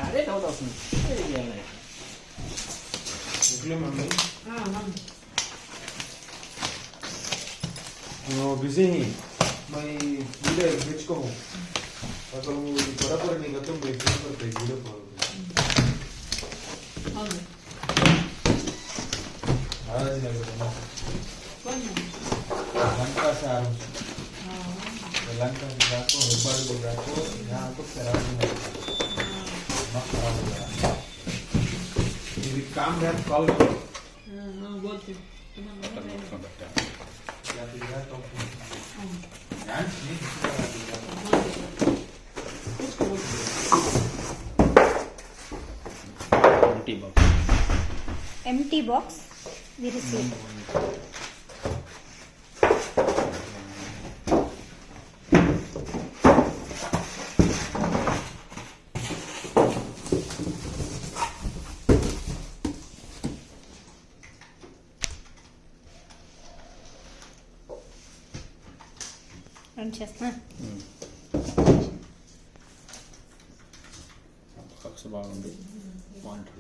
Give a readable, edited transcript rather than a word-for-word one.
అదే డౌట్ అవుతుంది ఎట్లా మమ్మీ बिजी मैं वीडियो भेज को अगर वो बराबर नहीं करते मैं फोन पर भेज वीडियो कॉल आज नहीं करता लंका से आ रहा हूँ लंका से जाको हेबाड़ को जाको यहाँ तो खराब नहीं मत खराब हो गया ये काम है कॉल करो बोलते या फिर यार तो यार नहीं empty box we received. Run chestna. బాగుంది వాంటర్